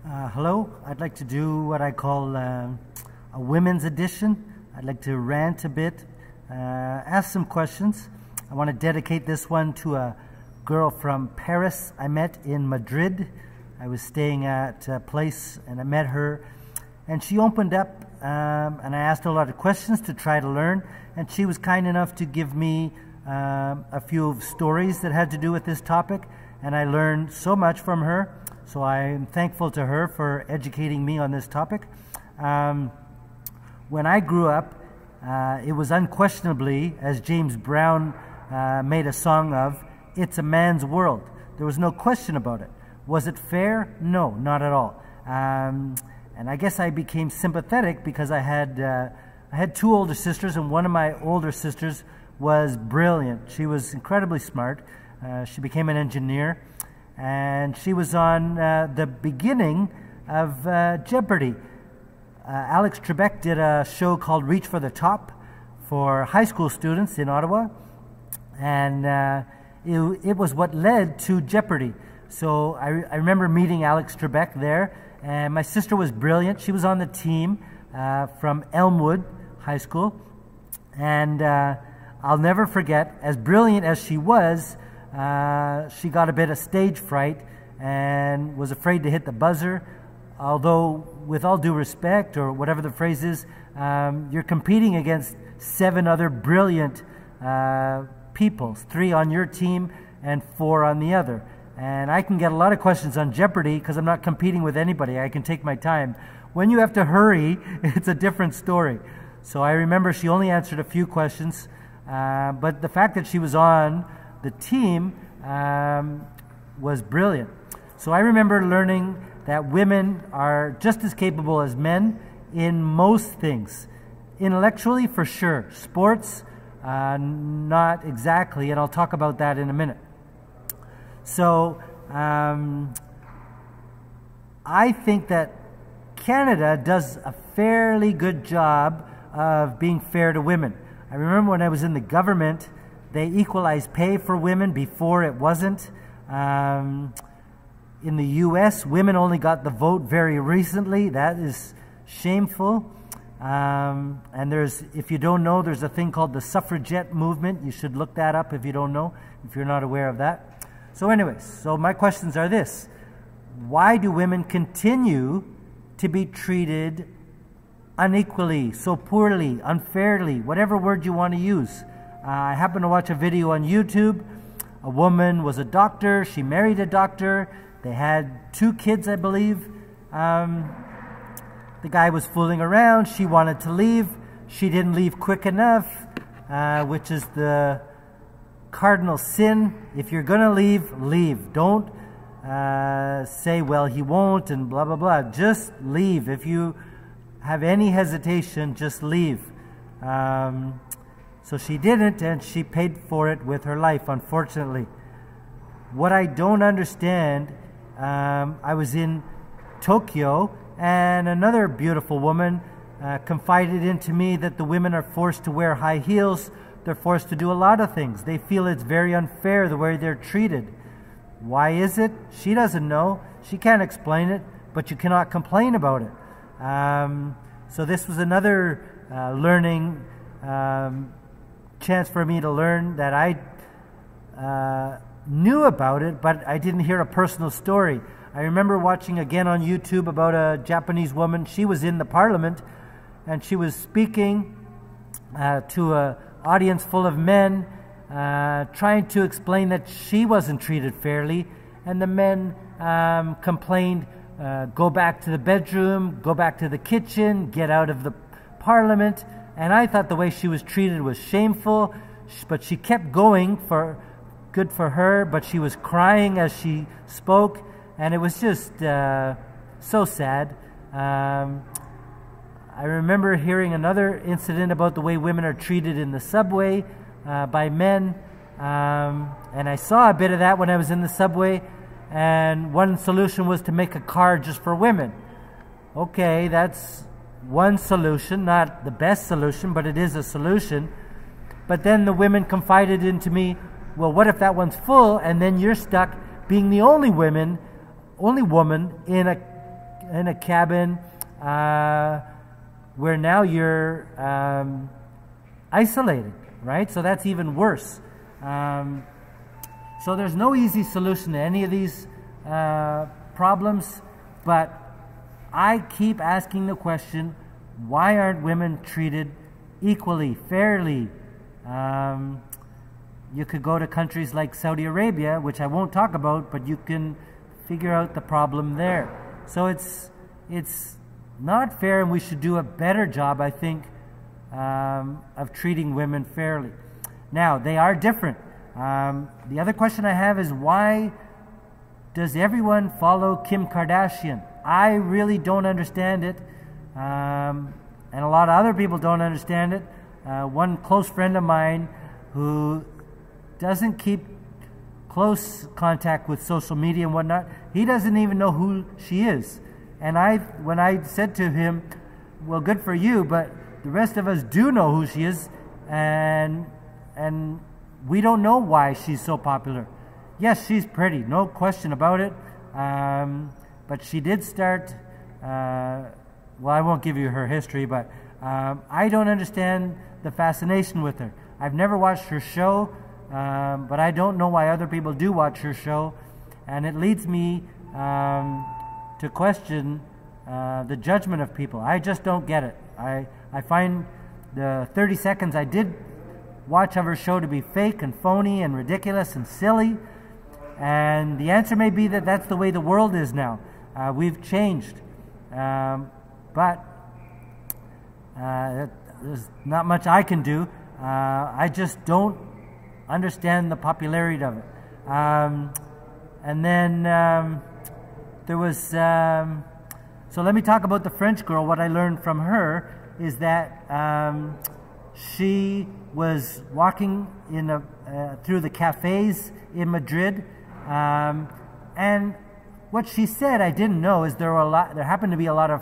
Hello, I'd like to do what I call a women's edition. I'd like to rant a bit, ask some questions. I want to dedicate this one to a girl from Paris I met in Madrid. I was staying at a place and I met her, and she opened up and I asked her a lot of questions to try to learn, and she was kind enough to give me a few stories that had to do with this topic, and I learned so much from her. So I'm thankful to her for educating me on this topic. When I grew up, it was unquestionably, as James Brown made a song of, it's a man's world. There was no question about it. Was it fair? No, not at all. And I guess I became sympathetic because I had two older sisters, and one of my older sisters was brilliant. She was incredibly smart. She became an engineer. And she was on the beginning of Jeopardy! Alex Trebek did a show called Reach for the Top for high school students in Ottawa, and it was what led to Jeopardy! So I remember meeting Alex Trebek there, and my sister was brilliant. She was on the team from Elmwood High School, and I'll never forget, as brilliant as she was, she got a bit of stage fright and was afraid to hit the buzzer. Although, with all due respect, or whatever the phrase is, you're competing against 7 other brilliant people, 3 on your team and 4 on the other. And I can get a lot of questions on Jeopardy because I'm not competing with anybody. I can take my time. When you have to hurry, it's a different story. So I remember she only answered a few questions, but the fact that she was on the team was brilliant. So I remember learning that women are just as capable as men in most things. Intellectually, for sure. Sports, not exactly, and I'll talk about that in a minute. So I think that Canada does a fairly good job of being fair to women. I remember when I was in the government, they equalized pay for women. Before it wasn't. In the U.S., women only got the vote very recently. That is shameful. And if you don't know, there's a thing called the suffragette movement. You should look that up if you don't know, if you're not aware of that. So anyways, so my questions are this. Why do women continue to be treated unequally, so poorly, unfairly, whatever word you want to use? I happened to watch a video on YouTube. A woman was a doctor. She married a doctor. They had 2 kids, I believe. The guy was fooling around. She wanted to leave. She didn't leave quick enough, which is the cardinal sin. If you're going to leave, leave. Don't say, well, he won't, and blah, blah, blah. Just leave. If you have any hesitation, just leave. So she didn't, and she paid for it with her life, unfortunately. What I don't understand, I was in Tokyo, and another beautiful woman confided into me that the women are forced to wear high heels. They're forced to do a lot of things. They feel it's very unfair the way they're treated. Why is it? She doesn't know. She can't explain it, but you cannot complain about it. So this was another learning chance for me to learn that I knew about it, but I didn't hear a personal story. I remember watching again on YouTube about a Japanese woman. She was in the parliament, and she was speaking to an audience full of men, trying to explain that she wasn't treated fairly, and the men complained, go back to the bedroom, go back to the kitchen, get out of the parliament. And I thought the way she was treated was shameful, but she kept going. Good for her, but she was crying as she spoke, and it was just so sad. I remember hearing another incident about the way women are treated in the subway by men, and I saw a bit of that when I was in the subway, and one solution was to make a car just for women. Okay, that's one solution, not the best solution, but it is a solution. But then the women confided into me, well, what if that one's full, and then you're stuck being the only woman in in a cabin where now you're isolated, right? So that's even worse. So there's no easy solution to any of these problems, but I keep asking the question, why aren't women treated equally, fairly? You could go to countries like Saudi Arabia, which I won't talk about, but you can figure out the problem there. So it's not fair, and we should do a better job, I think, of treating women fairly. Now, they are different. The other question I have is, why does everyone follow Kim Kardashian? I really don't understand it, and a lot of other people don't understand it. One close friend of mine who doesn't keep close contact with social media and whatnot, he doesn't even know who she is. And when I said to him, well, good for you, but the rest of us do know who she is, and we don't know why she's so popular. Yes, she's pretty, no question about it, but she did start, well, I won't give you her history, but I don't understand the fascination with her. I've never watched her show, but I don't know why other people do watch her show, and it leads me to question the judgment of people. I just don't get it. I find the 30 seconds I did watch of her show to be fake and phony and ridiculous and silly, and the answer may be that that's the way the world is now. We've changed, but there's not much I can do. I just don't understand the popularity of it. And then there was, so let me talk about the French girl. What I learned from her is that she was walking through the cafes in Madrid, and what she said I didn't know is there happened to be a lot of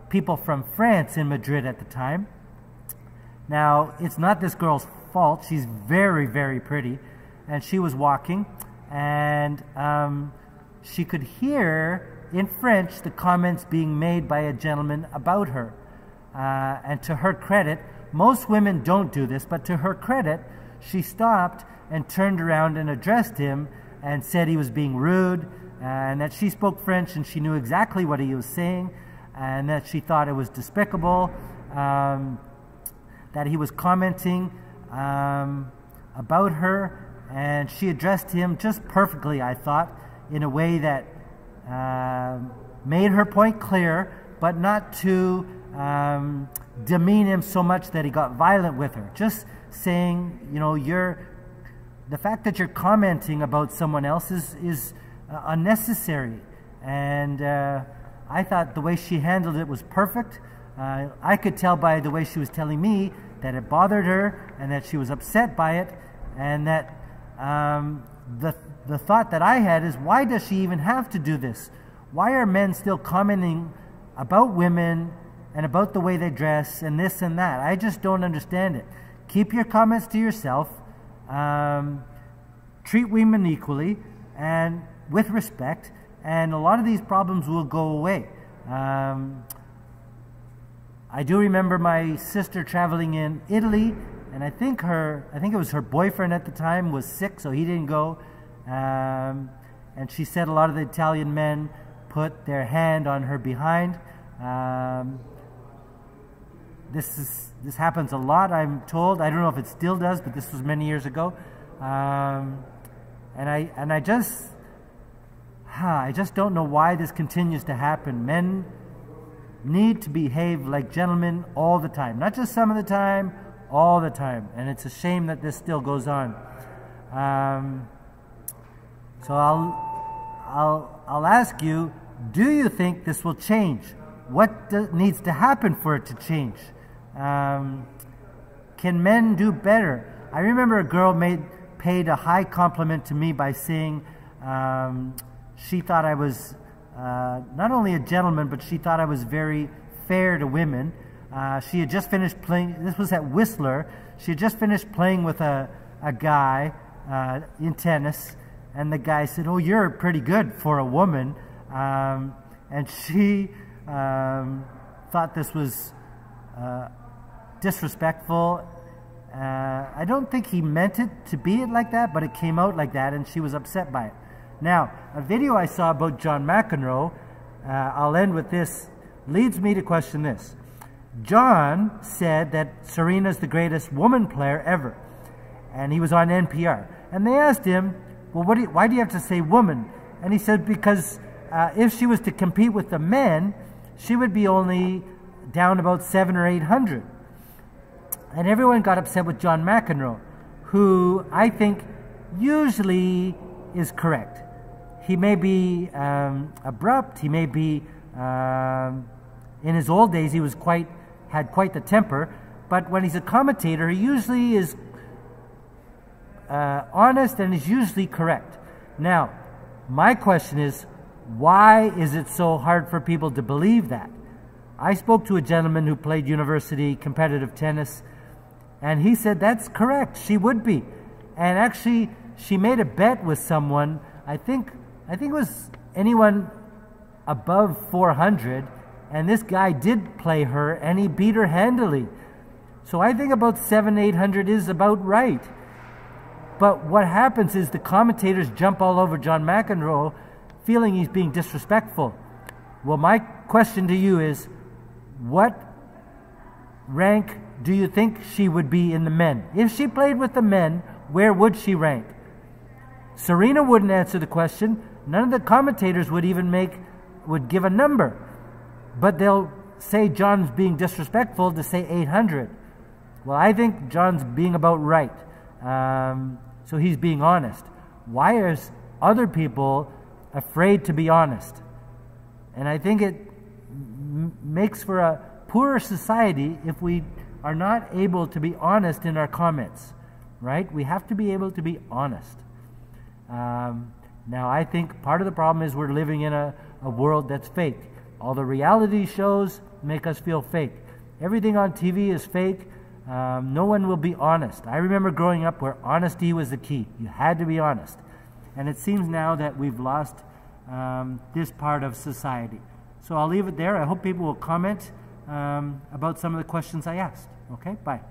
people from France in Madrid at the time. Now, it's not this girl's fault. She's very, very pretty, and she was walking, and she could hear in French the comments being made by a gentleman about her. And to her credit, most women don't do this, but to her credit, she stopped and turned around and addressed him and said he was being rude, and that she spoke French and she knew exactly what he was saying, and that she thought it was despicable, that he was commenting about her, and she addressed him just perfectly, I thought, in a way that made her point clear, but not to demean him so much that he got violent with her. Just saying, you know, the fact that you're commenting about someone else is unnecessary. And I thought the way she handled it was perfect. I could tell by the way she was telling me that it bothered her and that she was upset by it, and that the thought that I had is, why does she even have to do this? Why are men still commenting about women and about the way they dress and this and that? I just don't understand it. Keep your comments to yourself. Treat women equally and with respect, and a lot of these problems will go away. I do remember my sister traveling in Italy, and I think it was her boyfriend at the time was sick, so he didn't go. And she said a lot of the Italian men put their hand on her behind. This happens a lot, I'm told. I don't know if it still does, but this was many years ago. And I just don't know why this continues to happen. Men need to behave like gentlemen all the time, not just some of the time, all the time. And it's a shame that this still goes on. So I'll ask you, do you think this will change? What needs to happen for it to change? Can men do better? I remember a girl paid a high compliment to me by saying she thought I was not only a gentleman, but she thought I was very fair to women. She had just finished playing, this was at Whistler, she had just finished playing with a guy in tennis, and the guy said, "Oh, you're pretty good for a woman." and she thought this was disrespectful. I don't think he meant it to be like that, but it came out like that, and she was upset by it. Now, a video I saw about John McEnroe, I'll end with this, leads me to question this. John said that Serena's the greatest woman player ever, and he was on NPR. And they asked him, well, why do you have to say woman? And he said, because if she was to compete with the men, she would be only down about 700 or 800. And everyone got upset with John McEnroe, who I think usually is correct. He may be abrupt, he may be, in his old days, he was had quite the temper, but when he's a commentator, he usually is honest and is usually correct. Now, my question is, why is it so hard for people to believe that? I spoke to a gentleman who played university competitive tennis, and he said that's correct, she would be. And actually, she made a bet with someone, I think it was anyone above 400, and this guy did play her, and he beat her handily. So I think about 700-800 is about right. But what happens is the commentators jump all over John McEnroe, feeling he's being disrespectful. Well, my question to you is, what rank do you think she would be in the men? If she played with the men, where would she rank? Serena wouldn't answer the question. None of the commentators would give a number. But they'll say John's being disrespectful to say 800. Well, I think John's being about right. So he's being honest. Why are other people afraid to be honest? And I think it makes for a poorer society if we are not able to be honest in our comments, right? We have to be able to be honest. Now, I think part of the problem is we're living in a world that's fake. All the reality shows make us feel fake. Everything on TV is fake. No one will be honest. I remember growing up where honesty was the key. You had to be honest. And it seems now that we've lost this part of society. So I'll leave it there. I hope people will comment about some of the questions I asked. Okay, bye.